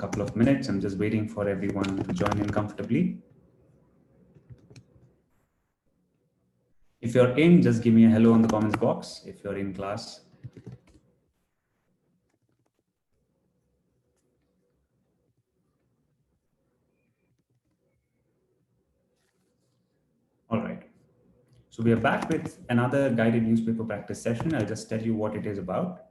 couple of minutes. I'm just waiting for everyone to join in comfortably. If you're in, just give me a hello on the comments box if you're in class. All right. So we are back with another guided newspaper practice session. I'll just tell you what it is about.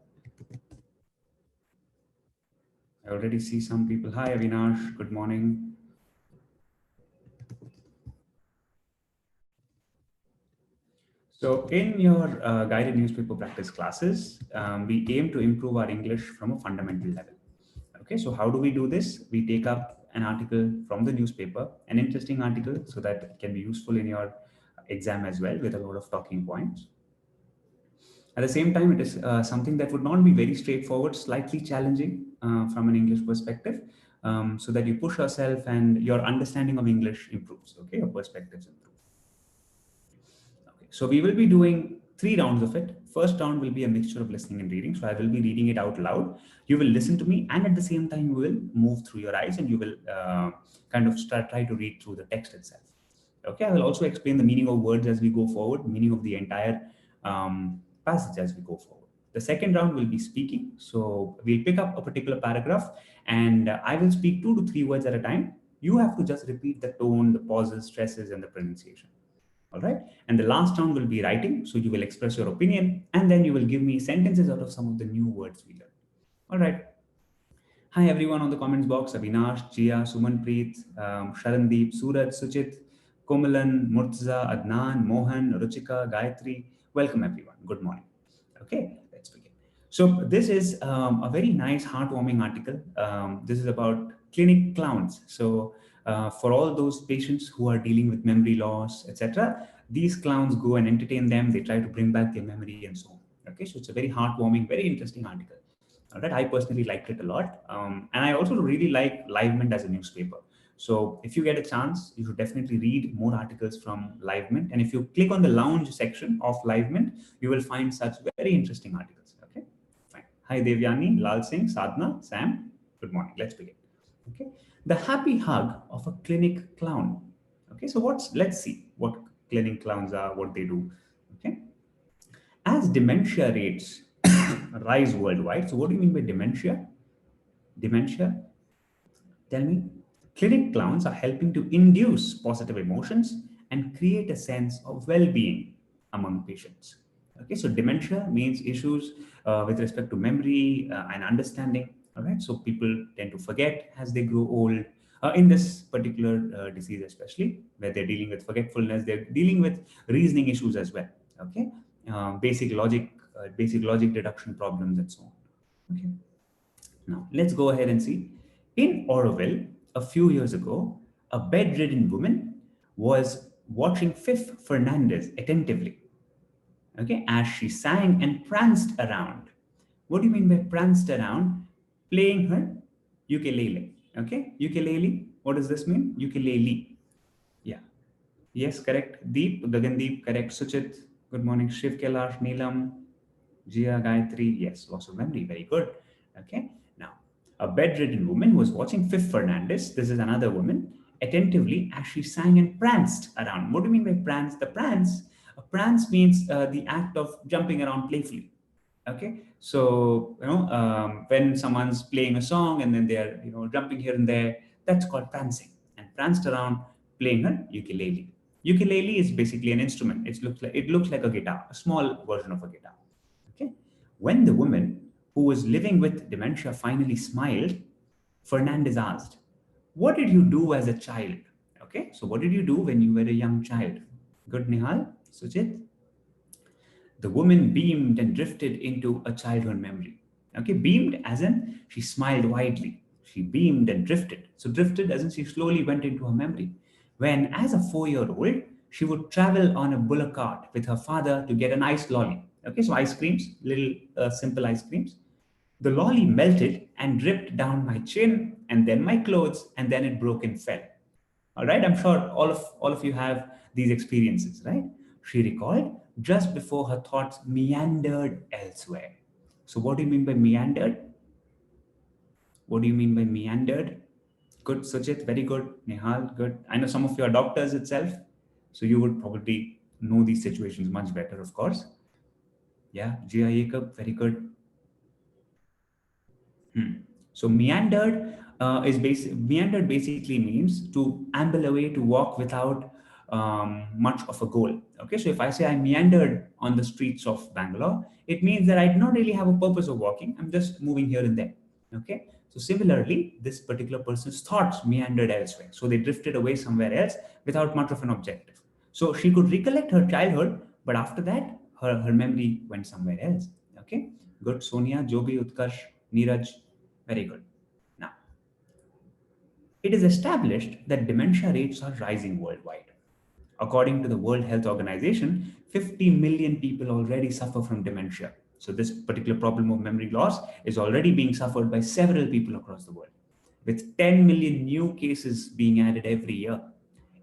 I already see some people. Hi, Avinash. Good morning. So in your guided newspaper practice classes, we aim to improve our English from a fundamental level. Okay, so how do we do this? We take up an article from the newspaper, an interesting article, so that it can be useful in your exam as well with a lot of talking points. At the same time, it is something that would not be very straightforward, slightly challenging from an English perspective, so that you push yourself and your understanding of English improves, okay, your perspectives improve. Okay, so we will be doing 3 rounds of it. First round will be a mixture of listening and reading. So I will be reading it out loud. You will listen to me, and at the same time, you will move through your eyes and you will kind of try to read through the text itself. Okay, I will also explain the meaning of words as we go forward, meaning of the entire passage as we go forward. The second round will be speaking. So we'll pick up a particular paragraph and I will speak 2 to 3 words at a time. You have to just repeat the tone, the pauses, stresses, and the pronunciation. All right. And the last round will be writing. So you will express your opinion and then you will give me sentences out of some of the new words we learned. All right. Hi, everyone on the comments box. Avinash, Jia, Sumanpreet, Sharandeep, Suraj, Suchit, Komalan, Murtaza, Adnan, Mohan, Ruchika, Gayatri. Welcome, everyone. Good morning. Okay, let's begin. So this is a very nice, heartwarming article. This is about clinic clowns. So for all those patients who are dealing with memory loss, etc., these clowns go and entertain them. They try to bring back their memory and so on. Okay, so it's a very heartwarming, very interesting article. All right, I personally liked it a lot. And I also really like Livemint as a newspaper. So if you get a chance, you should definitely read more articles from Livemint. And if you click on the lounge section of Livemint, you will find such very interesting articles. Okay, fine. Hi, Devyani, Lal Singh, Sadhna, Sam. Good morning. Let's begin. Okay, the happy hug of a clinic clown. Okay, so let's see what clinic clowns are, what they do. Okay, as dementia rates rise worldwide. So what do you mean by dementia? Dementia? Tell me. Clinic clowns are helping to induce positive emotions and create a sense of well-being among patients. Okay, so dementia means issues with respect to memory and understanding. All right, so people tend to forget as they grow old. In this particular disease, especially where they're dealing with forgetfulness, they're dealing with reasoning issues as well. Okay, basic logic deduction problems, and so on. Okay, now let's go ahead and see. In Orwell, a few years ago, a bedridden woman was watching Fifth Fernandez attentively, okay, as she sang and pranced around. What do you mean by pranced around? Playing her ukulele, okay? Ukulele, what does this mean? Ukulele, yeah. Yes, correct. Deep, Gagandeep, correct. Suchit, good morning. Shiv Kailash, Neelam, Jia, Gayatri, yes, loss of memory, very good. Okay, now a bedridden woman was watching Fifth Fernandez, this is another woman, attentively as she sang and pranced around. What do you mean by prance? A prance means the act of jumping around playfully. Okay, so when someone's playing a song and then they're jumping here and there, that's called prancing. And pranced around playing a ukulele. Ukulele is basically an instrument. It looks like a guitar, a small version of a guitar. Okay, when the woman who was living with dementia finally smiled, Fernandez asked, "What did you do as a child?" Okay, so what did you do when you were a young child? Good, Nihal, Sujit. The woman beamed and drifted into a childhood memory. Okay, beamed as in she smiled widely. She beamed and drifted. So drifted as in she slowly went into her memory. When, as a 4-year-old, she would travel on a bullock cart with her father to get an ice lolly. Okay, so ice creams, little simple ice creams. The lolly melted and dripped down my chin and then my clothes and then it broke and fell. All right, I'm sure all of you have these experiences, right? She recalled just before her thoughts meandered elsewhere. So what do you mean by meandered? What do you mean by meandered? Good, Sujit, very good. Nihal, good. I know some of your doctors itself, so you would probably know these situations much better, of course. Yeah, Jia Jacob, very good. Hmm. So meandered basically means to amble away, to walk without much of a goal. Okay, so if I say I meandered on the streets of Bangalore, it means that I do not really have a purpose of walking. I'm just moving here and there. Okay, so similarly, this particular person's thoughts meandered elsewhere. So they drifted away somewhere else without much of an objective. So she could recollect her childhood, but after that, her memory went somewhere else. Okay, good. Sonia, Jobi, Utkarsh, Neeraj, very good. Now, it is established that dementia rates are rising worldwide. According to the World Health Organization, 50 million people already suffer from dementia. So, this particular problem of memory loss is already being suffered by several people across the world, with 10 million new cases being added every year.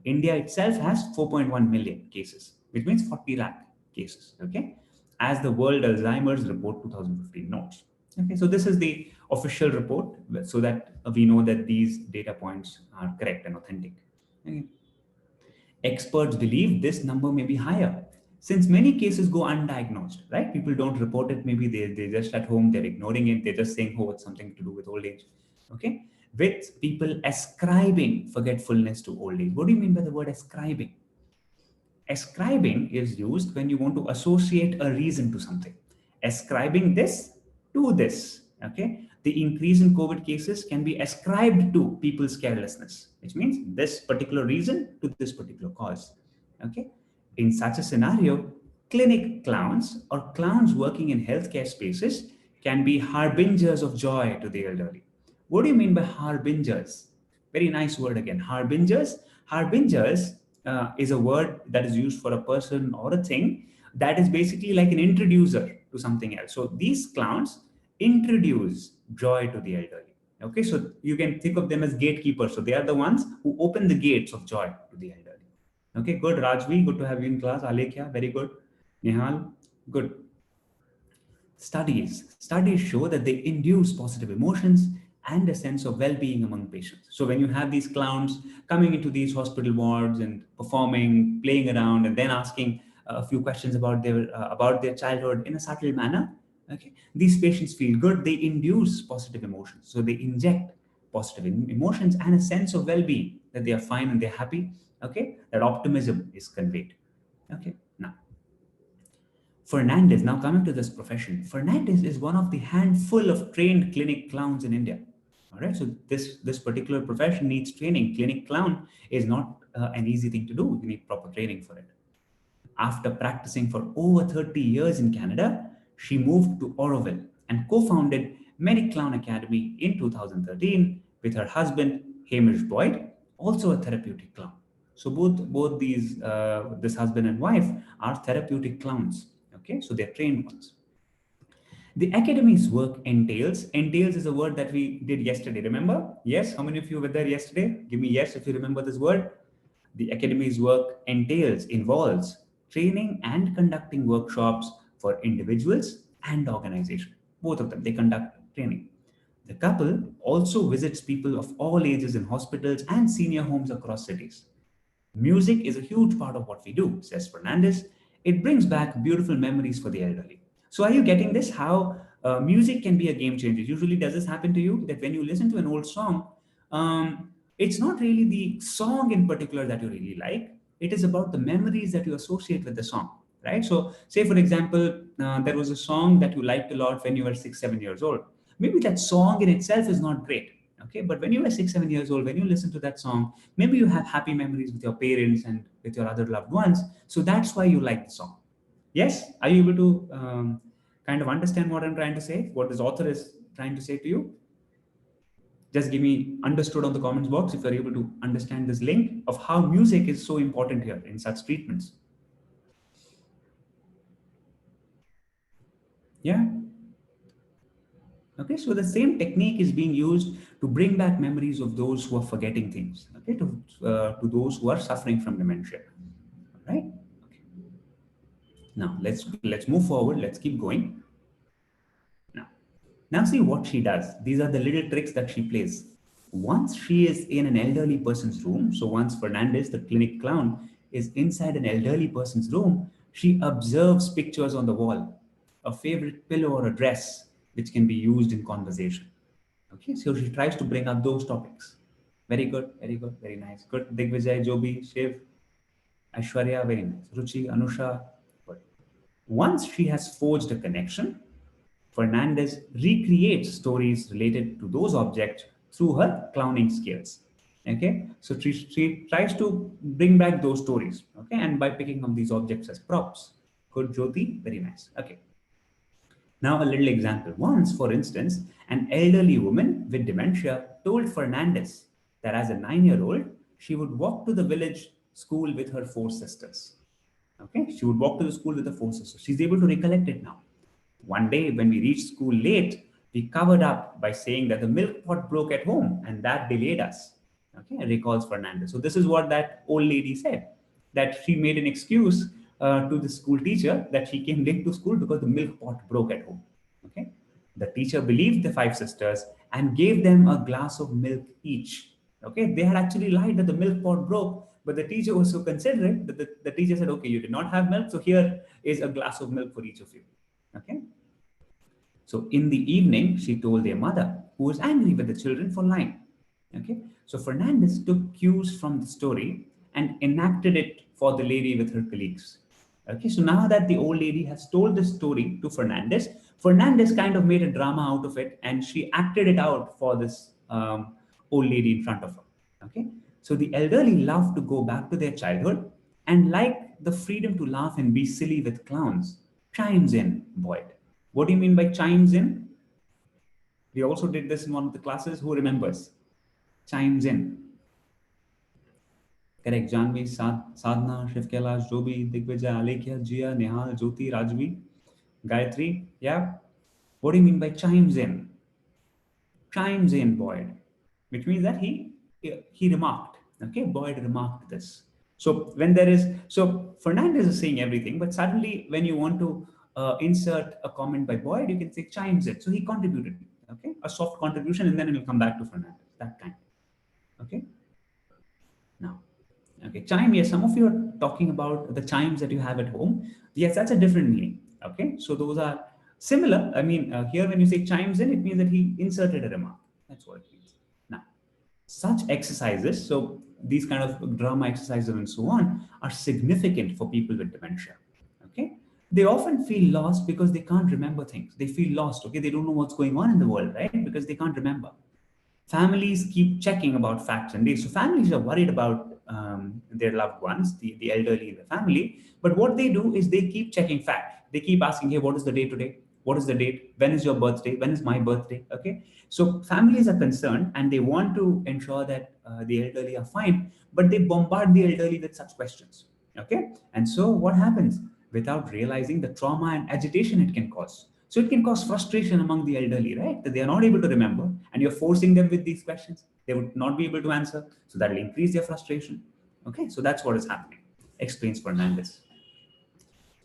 India itself has 4.1 million cases, which means 40 lakh cases. Okay, as the World Alzheimer's Report 2015 notes. Okay, so this is the official report, so that we know that these data points are correct and authentic. Okay. Experts believe this number may be higher since many cases go undiagnosed, right? People don't report it. Maybe they're just at home, they're ignoring it, they're just saying, oh, it's something to do with old age. Okay. With people ascribing forgetfulness to old age. What do you mean by the word ascribing? Ascribing is used when you want to associate a reason to something. Ascribing this to this. Okay. The increase in COVID cases can be ascribed to people's carelessness, which means this particular reason to this particular cause. Okay. In such a scenario, clinic clowns or clowns working in healthcare spaces can be harbingers of joy to the elderly. What do you mean by harbingers? Very nice word again. Harbingers. Harbingers is a word that is used for a person or a thing that is basically like an introducer to something else. So these clowns introduce joy to the elderly. Okay, so you can think of them as gatekeepers. So they are the ones who open the gates of joy to the elderly. Okay, good. Rajvi, good to have you in class. Alekhya, very good. Nihal, good. Studies show that they induce positive emotions and a sense of well-being among patients. So when you have these clowns coming into these hospital wards and performing, playing around, and then asking a few questions about their childhood in a subtle manner, okay, these patients feel good. They induce positive emotions. So they inject positive emotions and a sense of well-being, that they are fine and they're happy. Okay, that optimism is conveyed. Okay, now Fernandez, now coming to this profession, Fernandez is one of the handful of trained clinic clowns in India. All right, so this particular profession needs training. Clinic clown is not an easy thing to do. You need proper training for it. After practicing for over 30 years in Canada, she moved to Oroville and co-founded Medic Clown Academy in 2013 with her husband Hamish Boyd, also a therapeutic clown. So both these this husband and wife are therapeutic clowns. Okay, so they're trained ones. The academy's work entails is a word that we did yesterday. Remember? Yes. How many of you were there yesterday? Give me yes if you remember this word. The academy's work involves training and conducting workshops for individuals and organizations. Both of them, they conduct training. The couple also visits people of all ages in hospitals and senior homes across cities. Music is a huge part of what we do, says Fernandez. It brings back beautiful memories for the elderly. So, are you getting this? How music can be a game changer? Usually, does this happen to you that when you listen to an old song, it's not really the song in particular that you really like, it is about the memories that you associate with the song, right? So, say for example, there was a song that you liked a lot when you were 6, 7 years old. Maybe that song in itself is not great, okay? But when you were 6, 7 years old, when you listen to that song, maybe you have happy memories with your parents and with your other loved ones. So that's why you like the song. Yes? Are you able to kind of understand what I'm trying to say? What this author is trying to say to you? Just give me understood on the comments box if you're able to understand this link of how music is so important here in such treatments. Yeah. Okay, so the same technique is being used to bring back memories of those who are forgetting things. Okay, to those who are suffering from dementia. Right. Okay. Now let's move forward. Let's keep going. Now, Now see what she does. These are the little tricks that she plays. Once she is in an elderly person's room, so once Fernandez, the clinic clown, is inside an elderly person's room, she observes pictures on the wall, a favorite pillow or a dress, which can be used in conversation. Okay, so she tries to bring up those topics. Very good, very nice. Good. Digvijay, Joby, Shiv, Aishwarya, very nice. Ruchi, Anusha, good. Once she has forged a connection, Fernandez recreates stories related to those objects through her clowning skills. Okay, so she tries to bring back those stories. Okay, and by picking up these objects as props. Good, Jyoti, very nice. Okay, now a little example. Once, for instance, an elderly woman with dementia told Fernandez that as a 9-year-old, she would walk to the village school with her 4 sisters. Okay, she would walk to the school with her 4 sisters. She's able to recollect it now. One day, when we reached school late, we covered up by saying that the milk pot broke at home and that delayed us. Okay, recalls Fernandez. So, this is what that old lady said, that she made an excuse to the school teacher that she came late to school because the milk pot broke at home. Okay, the teacher believed the 5 sisters and gave them a glass of milk each. Okay, they had actually lied that the milk pot broke, but the teacher was so considerate that the teacher said, okay, you did not have milk, so here is a glass of milk for each of you. Okay. So in the evening, she told their mother, who was angry with the children for lying. Okay. So Fernandez took cues from the story and enacted it for the lady with her colleagues. Okay. So now that the old lady has told the story to Fernandez, Fernandez kind of made a drama out of it and she acted it out for this old lady in front of her. Okay. So the elderly love to go back to their childhood and like the freedom to laugh and be silly with clowns chimes in, Boyd. What do you mean by chimes in? We also did this in one of the classes. Who remembers? Chimes in. Correct. Janvi, Sadhna, Shiv Kailash, Jobi, Digvijay, Alekhya, Jia, Nehal, Jyoti, Rajvi, Gayatri. Yeah. What do you mean by chimes in? Chimes in, Boyd, which means that he remarked. Okay, Boyd remarked this. So when there is so Fernandez is saying everything, but suddenly when you want to insert a comment by Boyd, you can say chimes in. So he contributed. Okay, a soft contribution, and then it will come back to Fernandez. That kind. Okay. Now, okay, chime. Yes, some of you are talking about the chimes that you have at home. Yes, that's a different meaning. Okay, so those are similar. I mean, here when you say chimes in, it means that he inserted a remark. That's what it means. Now, such exercises, so these kind of drama exercises and so on, are significant for people with dementia. Okay, they often feel lost because they can't remember things. They feel lost. Okay, they don't know what's going on in the world, right? Because they can't remember. Families keep checking about facts and dates. So families are worried about their loved ones, the elderly in the family. But what they do is they keep checking facts. They keep asking, hey, what is the day today? What is the date? When is your birthday? When is my birthday? Okay. So families are concerned and they want to ensure that the elderly are fine, but they bombard the elderly with such questions. Okay. And so what happens? Without realizing the trauma and agitation it can cause. So it can cause frustration among the elderly, right? That they are not able to remember and you're forcing them with these questions. They would not be able to answer. So that will increase their frustration. Okay, so that's what is happening, explains Fernandez.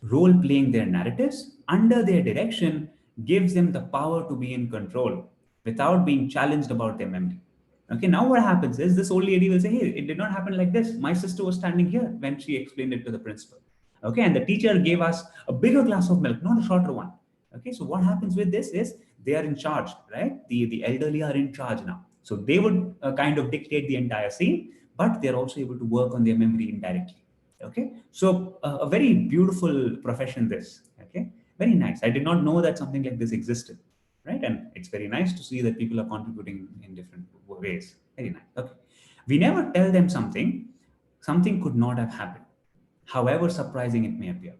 Role playing their narratives under their direction gives them the power to be in control without being challenged about their memory. Okay, now what happens is this old lady will say, hey, it did not happen like this. My sister was standing here when she explained it to the principal. Okay, and the teacher gave us a bigger glass of milk, not a shorter one. Okay, so what happens with this is they are in charge, right? The elderly are in charge now. So they would kind of dictate the entire scene, but they're also able to work on their memory indirectly. Okay, so a very beautiful profession this. Okay, very nice. I did not know that something like this existed, right? And it's very nice to see that people are contributing in different ways. Very nice. Okay, we never tell them something could not have happened, however surprising it may appear.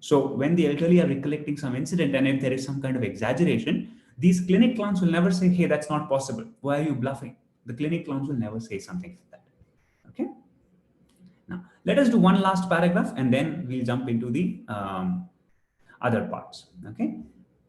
So when the elderly are recollecting some incident and if there is some kind of exaggeration, these clinic clowns will never say, hey, that's not possible. Why are you bluffing? The clinic clowns will never say something like that. Okay. Now, let us do one last paragraph and then we'll jump into the other parts. Okay.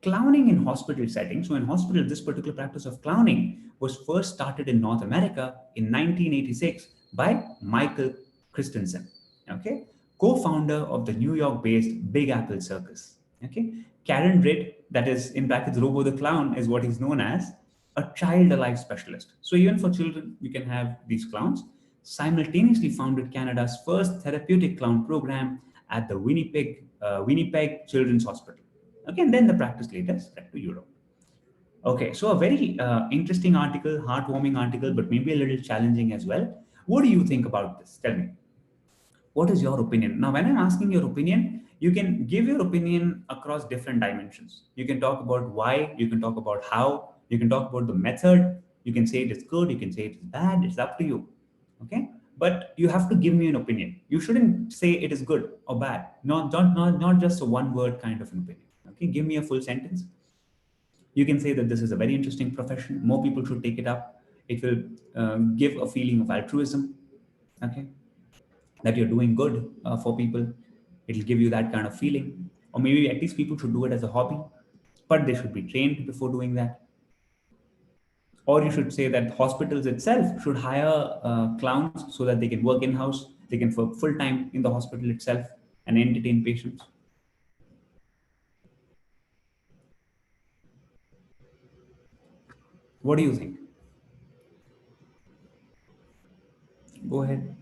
Clowning in hospital settings. So in hospital, this particular practice of clowning was first started in North America in 1986 by Michael Christensen. Okay. Co-founder of the New York-based Big Apple Circus. Okay. Karen Ridd that is in brackets Robo the Clown is what he's known as, a child alive specialist. So even for children, we can have these clowns. Simultaneously founded Canada's first therapeutic clown program at the Winnipeg Children's Hospital. Okay, and then the practice later spread to Europe. Okay, so a very interesting article, heartwarming article, but maybe a little challenging as well. What do you think about this? Tell me. What is your opinion? Now, when I'm asking your opinion, you can give your opinion across different dimensions. You can talk about why, you can talk about how, you can talk about the method, you can say it is good, you can say it is bad, it's up to you. Okay? But you have to give me an opinion. You shouldn't say it is good or bad, not just a one word kind of an opinion. Okay, give me a full sentence. You can say that this is a very interesting profession, more people should take it up. It will give a feeling of altruism. Okay, that you're doing good for people. It'll give you that kind of feeling. Or maybe at least people should do it as a hobby, but they should be trained before doing that. Or you should say that hospitals itself should hire clowns so that they can work in house, they can work full time in the hospital itself and entertain patients. What do you think? Go ahead.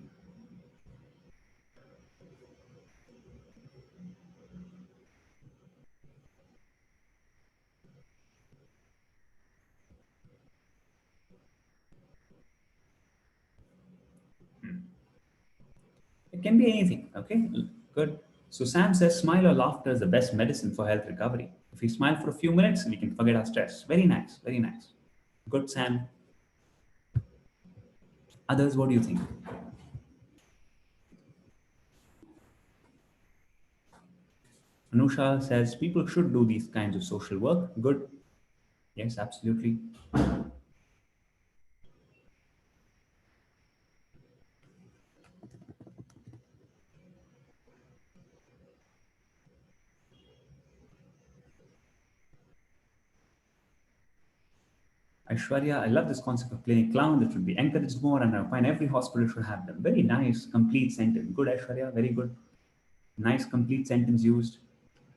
It can be anything. Okay, good. So Sam says smile or laughter is the best medicine for health recovery. If we smile for a few minutes, we can forget our stress. Very nice, very nice. Good, Sam. Others, what do you think? Anusha says people should do these kinds of social work. Good. Yes, absolutely. Aishwarya, I love this concept of clinic clown that should be encouraged more, and I find every hospital should have them. Very nice, complete sentence. Good, Aishwarya, very good. Nice, complete sentence used.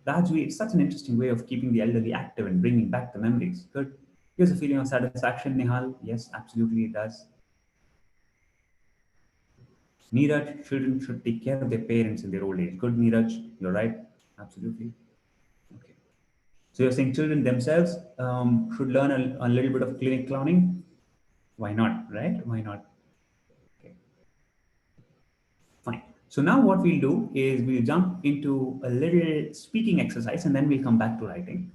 Rajvi, it's such an interesting way of keeping the elderly active and bringing back the memories. Good. Gives a feeling of satisfaction, Nihal. Yes, absolutely, it does. Neeraj, children should take care of their parents in their old age. Good, Neeraj, you're right. Absolutely. Okay. So you're saying children themselves should learn a little bit of clinic clowning? Why not, right? Why not? Okay, fine. So now what we'll do is we'll jump into a little speaking exercise and then we'll come back to writing.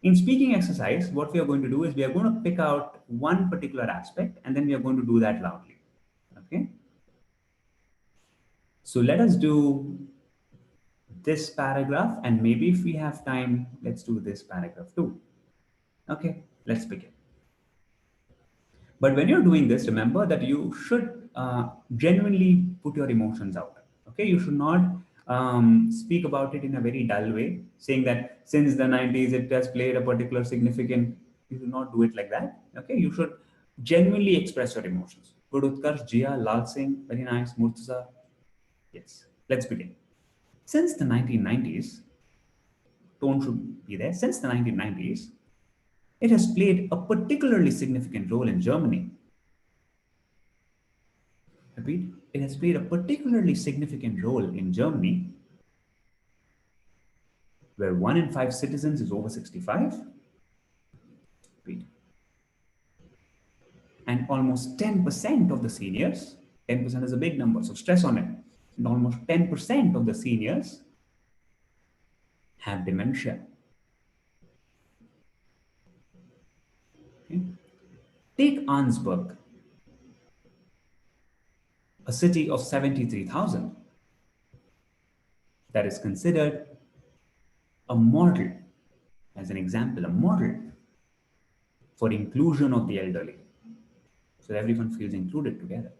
In speaking exercise, what we are going to do is we are going to pick out one particular aspect and then we are going to do that loudly. Okay. So let us do this paragraph and maybe if we have time, let's do this paragraph too. Okay, let's begin. But when you're doing this, remember that you should genuinely put your emotions out. Okay, you should not speak about it in a very dull way, saying that since the 90s it has played a particular significant. You should not do it like that. Okay, you should genuinely express your emotions. Good, Utkarsh, Jia, Lal Singh, very nice, Murtaza. Yes, let's begin. Since the 1990s, tone should be there. Since the 1990s, it has played a particularly significant role in Germany. Repeat, it has played a particularly significant role in Germany, where 1 in 5 citizens is over 65. Repeat, and almost 10% of the seniors, 10% is a big number, so stress on it, and almost 10% of the seniors have dementia. Okay? Take Arnsberg, a city of 73,000 that is considered a model, as an example, a model for inclusion of the elderly. So everyone feels included together.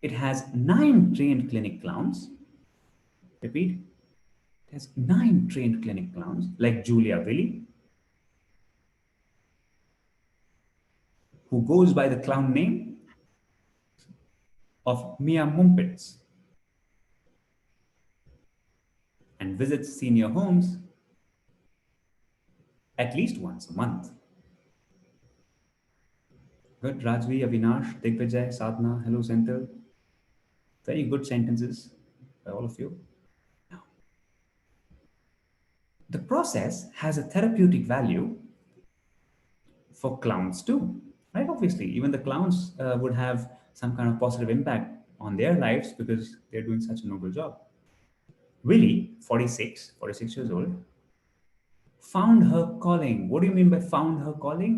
It has 9 trained clinic clowns. Repeat, it has 9 trained clinic clowns like Julia Willy, who goes by the clown name of Mia Mumpitz, and visits senior homes at least once a month. Good. Rajvi, Avinash, Digvijay, Sadhna, hello, Senthil. Very good sentences by all of you. The process has a therapeutic value for clowns too, right? Obviously, even the clowns would have some kind of positive impact on their lives because they're doing such a noble job. Willie, 46 years old, found her calling. What do you mean by found her calling?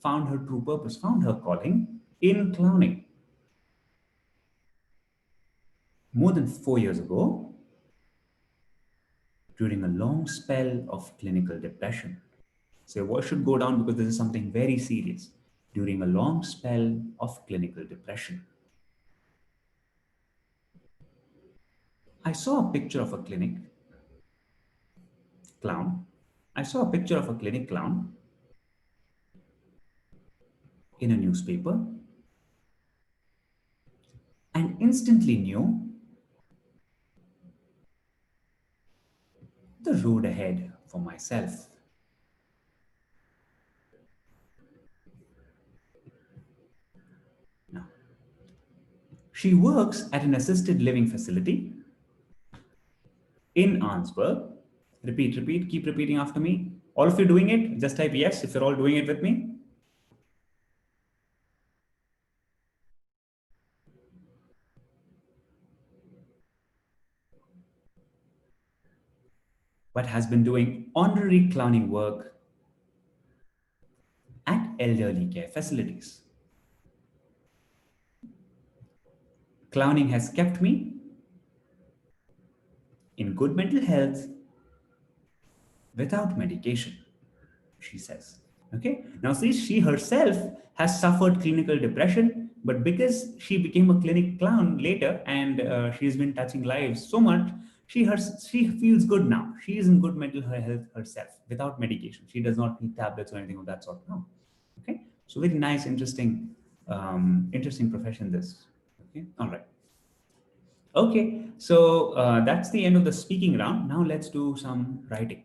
Found her true purpose, found her calling in clowning. More than 4 years ago, during a long spell of clinical depression. So, what should go down because this is something very serious. During a long spell of clinical depression, I saw a picture of a clinic clown. I saw a picture of a clinic clown in a newspaper and instantly knew the road ahead for myself. Now, she works at an assisted living facility in Arnsberg. Repeat, keep repeating after me. All of you doing it, just type yes if you're all doing it with me. But has been doing honorary clowning work at elderly care facilities. Clowning has kept me in good mental health without medication, she says. Okay. Now, see, she herself has suffered clinical depression, but because she became a clinic clown later and she's been touching lives so much, she feels good now. She is in good mental health herself without medication. She does not need tablets or anything of that sort now. Okay. So very nice, interesting profession. This. Okay. All right. Okay, so that's the end of the speaking round. Now let's do some writing.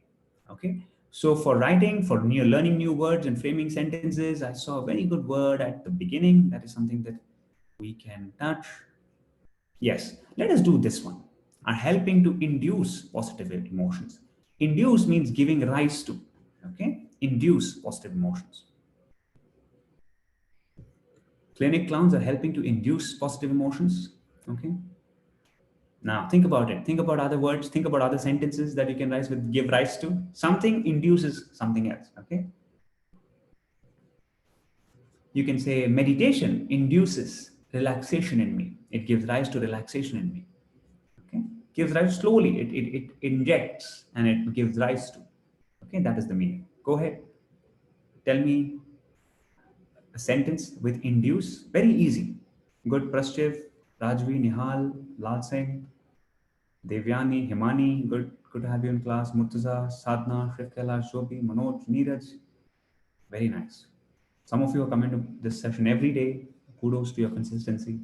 Okay, so for writing, for learning new words and framing sentences, I saw a very good word at the beginning. That is something that we can touch. Yes, let us do this one. Are helping to induce positive emotions. Induce means giving rise to. Okay, induce positive emotions. Clinic clowns are helping to induce positive emotions. Okay. Now think about it. Think about other words. Think about other sentences that you can rise with give rise to. Something induces something else. Okay. You can say meditation induces relaxation in me. It gives rise to relaxation in me. Okay. Gives rise slowly. It injects and it gives rise to. Okay. That is the meaning. Go ahead. Tell me a sentence with induce. Very easy. Good. Prashchiv, Rajvi, Nihal, Lal Singh, Devyani, Himani, good to have you in class. Murtaza, Sadhna, Shivkala, Shobhi, Manoj, Neeraj. Very nice. Some of you are coming to this session every day. Kudos to your consistency.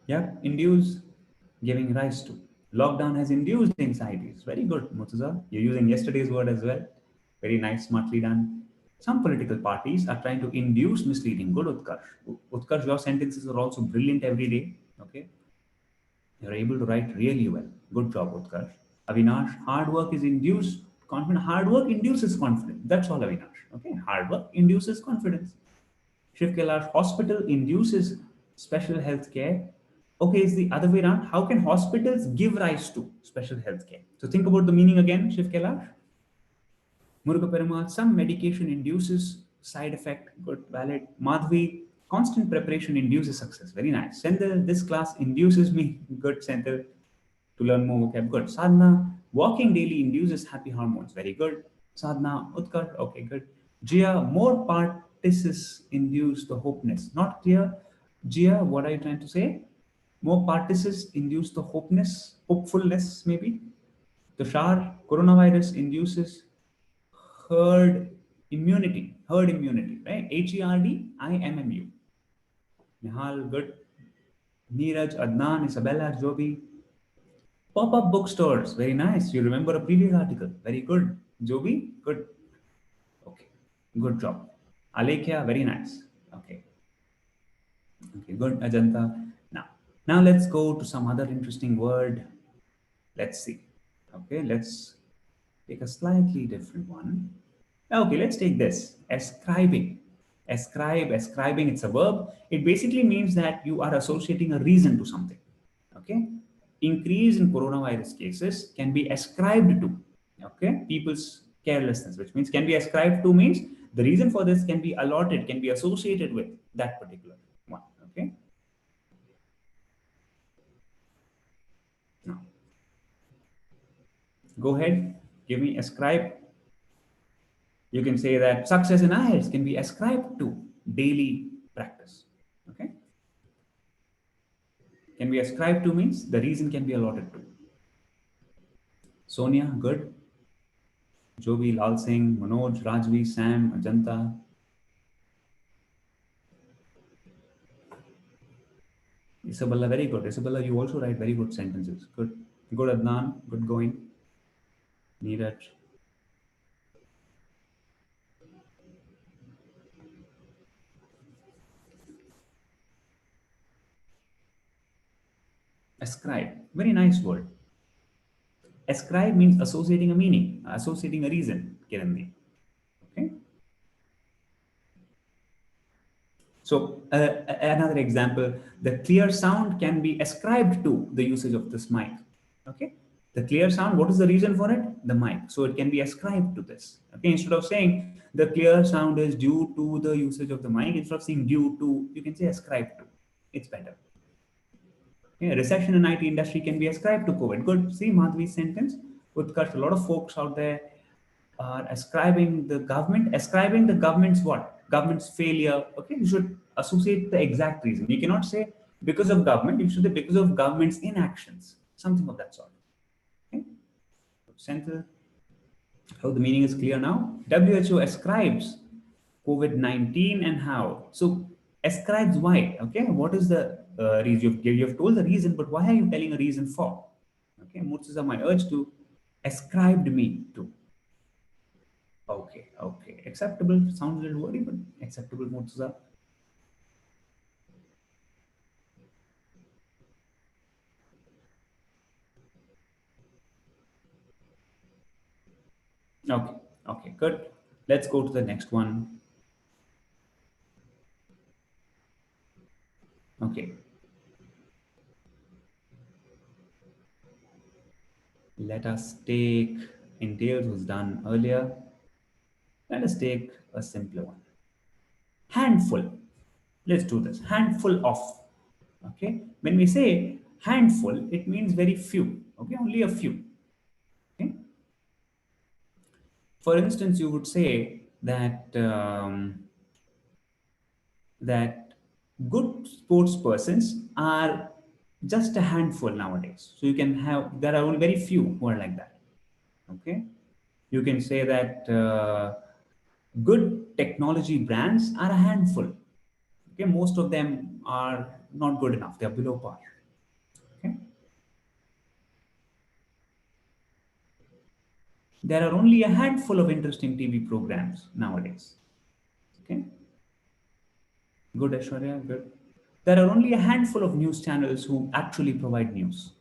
Yeah, induce, giving rise to. Lockdown has induced anxieties. Very good, Murtaza. You're using yesterday's word as well. Very nice, smartly done. Some political parties are trying to induce misleading. Good, Utkarsh. Utkarsh, your sentences are also brilliant every day. Okay. You're able to write really well. Good job, Utkarsh. Avinash, hard work is induced confidence. Hard work induces confidence. That's all, Avinash. Okay, hard work induces confidence. Shiv Kailash, hospital induces special health care. Okay, it's the other way around. How can hospitals give rise to special health care? So think about the meaning again, Shiv Kailash. Muruga Perumal, some medication induces side effect. Good, valid. Madhvi, constant preparation induces success. Very nice. Sendil, this class induces me. Good, Sendil, to learn more vocab. Good. Sadhana, walking daily induces happy hormones. Very good. Sadhana, Utkar, okay, good. Jia, more particles induce the hopeness. Not clear. Jia, what are you trying to say? More particles induce the hopefulness, maybe. Tushar, coronavirus induces herd immunity, right? HERD, IMMU. Nihal, good. Neeraj, Adnan, Isabella, Joby. Pop-up bookstores. Very nice. You remember a previous article. Very good. Joby, good. Okay. Good job. Alekhya, very nice. Okay. Okay, good, Ajanta. Now let's go to some other interesting word. Let's see. Okay, let's take a slightly different one. Okay, let's take this. Ascribing. Ascribing, it's a verb. It basically means that you are associating a reason to something. Okay. Increase in coronavirus cases can be ascribed to, okay, people's carelessness, which means can be ascribed to means the reason for this can be allotted, can be associated with that particular one. Okay. Now, go ahead, give me ascribe. You can say that success in IELTS can be ascribed to daily practice. Okay. Can be ascribed to means the reason can be allotted to. Sonia, good. Joby, Lal Singh, Manoj, Rajvi, Sam, Ajanta. Isabella, very good. Isabella, you also write very good sentences. Good. Good, Adnan. Good going. Neeraj. Ascribe. Very nice word. Ascribe means associating a meaning, associating a reason. Kirandeep. Okay. So another example, the clear sound can be ascribed to the usage of this mic. Okay. The clear sound, what is the reason for it? The mic. So it can be ascribed to this. Okay. Instead of saying the clear sound is due to the usage of the mic, instead of saying due to, you can say ascribe to. It's better. Yeah, recession in IT industry can be ascribed to COVID. Good. See Madhvi's sentence. Utkarsh, a lot of folks out there are ascribing the government's what? Government's failure. Okay, you should associate the exact reason. You cannot say because of government, you should say because of government's inactions. Something of that sort. Okay. Central. How the meaning is clear now. WHO ascribes COVID-19 and how. So ascribes why? Okay, what is the reason? You've told the reason, but why are you telling a reason for? Okay, Murtaza, my urge to ascribed me to. Okay, okay. Acceptable. Sounds a little wordy, but acceptable, Murtaza. Okay, okay, good. Let's go to the next one. Okay, let us take entails was done earlier. Let us take a simpler one. Handful. Let's do this. Handful of. Okay. When we say handful, it means very few. Okay. Only a few. Okay. For instance, you would say that good sports persons are just a handful nowadays. So you can have there are only very few who are like that. Okay. You can say that good technology brands are a handful. Okay. Most of them are not good enough. They are below par. Okay. There are only a handful of interesting TV programs nowadays. Okay. Good, Aishwarya. Good. There are only a handful of news channels who actually provide news.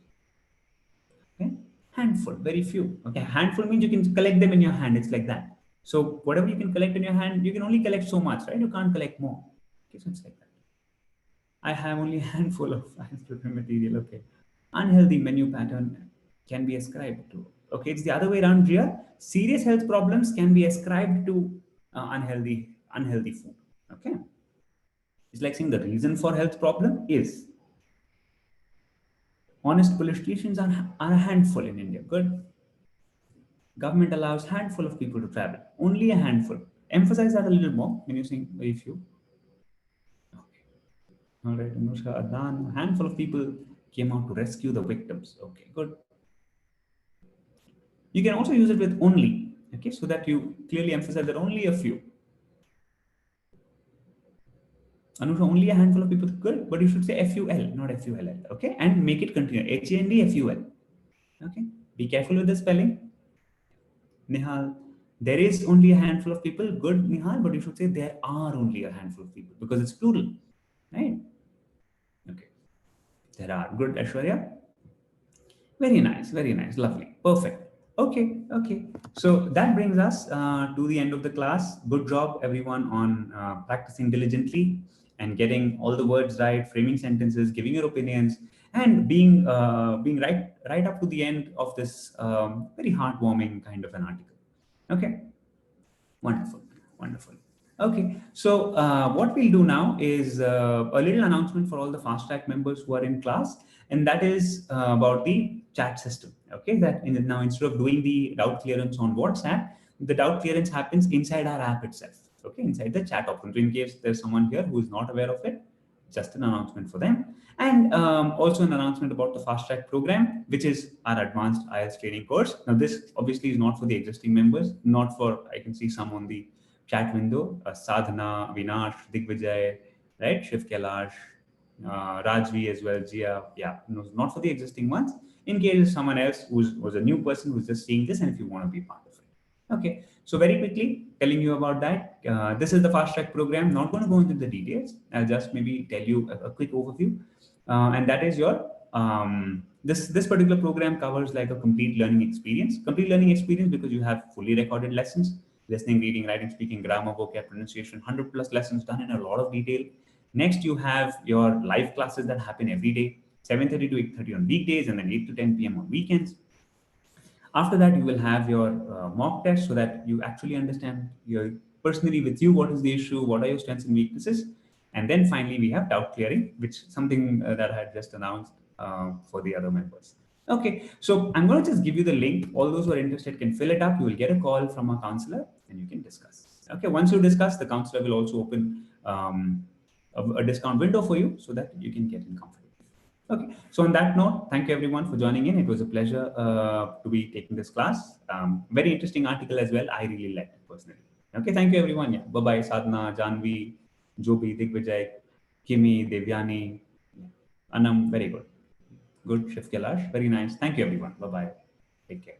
Okay. Handful, very few. Okay. Handful means you can collect them in your hand. It's like that. So whatever you can collect in your hand, you can only collect so much, right? You can't collect more. Okay. So it's like that. I have only a handful of unscripted material. Okay. Unhealthy menu pattern can be ascribed to. Okay. It's the other way around here. Serious health problems can be ascribed to unhealthy food. Okay. It's like saying the reason for health problem is honest politicians are a handful in India. Good. Government allows handful of people to travel. Only a handful. Emphasize that a little more when you're saying very few. Okay. All right, Anushka, Adnan, a handful of people came out to rescue the victims. Okay, good. You can also use it with only, okay, so that you clearly emphasize that only a few. Anusha, only a handful of people good, but you should say FUL, not FULL. Okay, and make it continue. HAND Okay, be careful with the spelling. Nihal, there is only a handful of people good, Nihal, but you should say there are only a handful of people because it's plural, right? Okay, there are good, Ashwarya. Very nice, lovely, perfect. Okay, okay. So that brings us to the end of the class. Good job, everyone, on practicing diligently and getting all the words right, framing sentences, giving your opinions, and being right up to the end of this very heartwarming kind of an article. Okay. Wonderful, wonderful. Okay, so what we'll do now is a little announcement for all the fast track members who are in class, and that is about the chat system. Okay, now instead of doing the doubt clearance on WhatsApp, the doubt clearance happens inside our app itself. Okay, inside the chat option. So in case there's someone here who is not aware of it, just an announcement for them. And also an announcement about the fast track program, which is our advanced IELTS training course. Now, this obviously is not for the existing members, not for, I can see some on the chat window, Sadhana, Vinash, Digvijay, right? Shiv Kailash, Rajvi as well, Jia. Yeah, no, not for the existing ones. In case someone else was a new person who's just seeing this and if you want to be part of it. Okay, so very quickly telling you about that. This is the fast track program. Not going to go into the details. I'll just maybe tell you a quick overview, and that is your this particular program covers like a complete learning experience. Complete learning experience because you have fully recorded lessons, listening, reading, writing, speaking, grammar, vocab, pronunciation, 100 plus lessons done in a lot of detail. Next, you have your live classes that happen every day, 7:30 to 8:30 on weekdays, and then 8 to 10 p.m. on weekends. After that, you will have your mock test so that you actually understand your personally with you what is the issue, what are your strengths and weaknesses, and then finally we have doubt clearing, which is something that I had just announced for the other members. Okay, so I'm going to just give you the link. All those who are interested can fill it up. You will get a call from a counselor, and you can discuss. Okay, once you discuss, the counselor will also open a discount window for you so that you can get in comfortable. Okay, so on that note, thank you everyone for joining in. It was a pleasure to be taking this class. Very interesting article as well. I really liked it personally. Okay, thank you everyone. Yeah, bye bye, Sadhana, Janvi, Jobi, Digvijay, Kimi, Devyani, Anam. Very good. Good, Shiv Kailash. Very nice. Thank you everyone. Bye bye. Take care.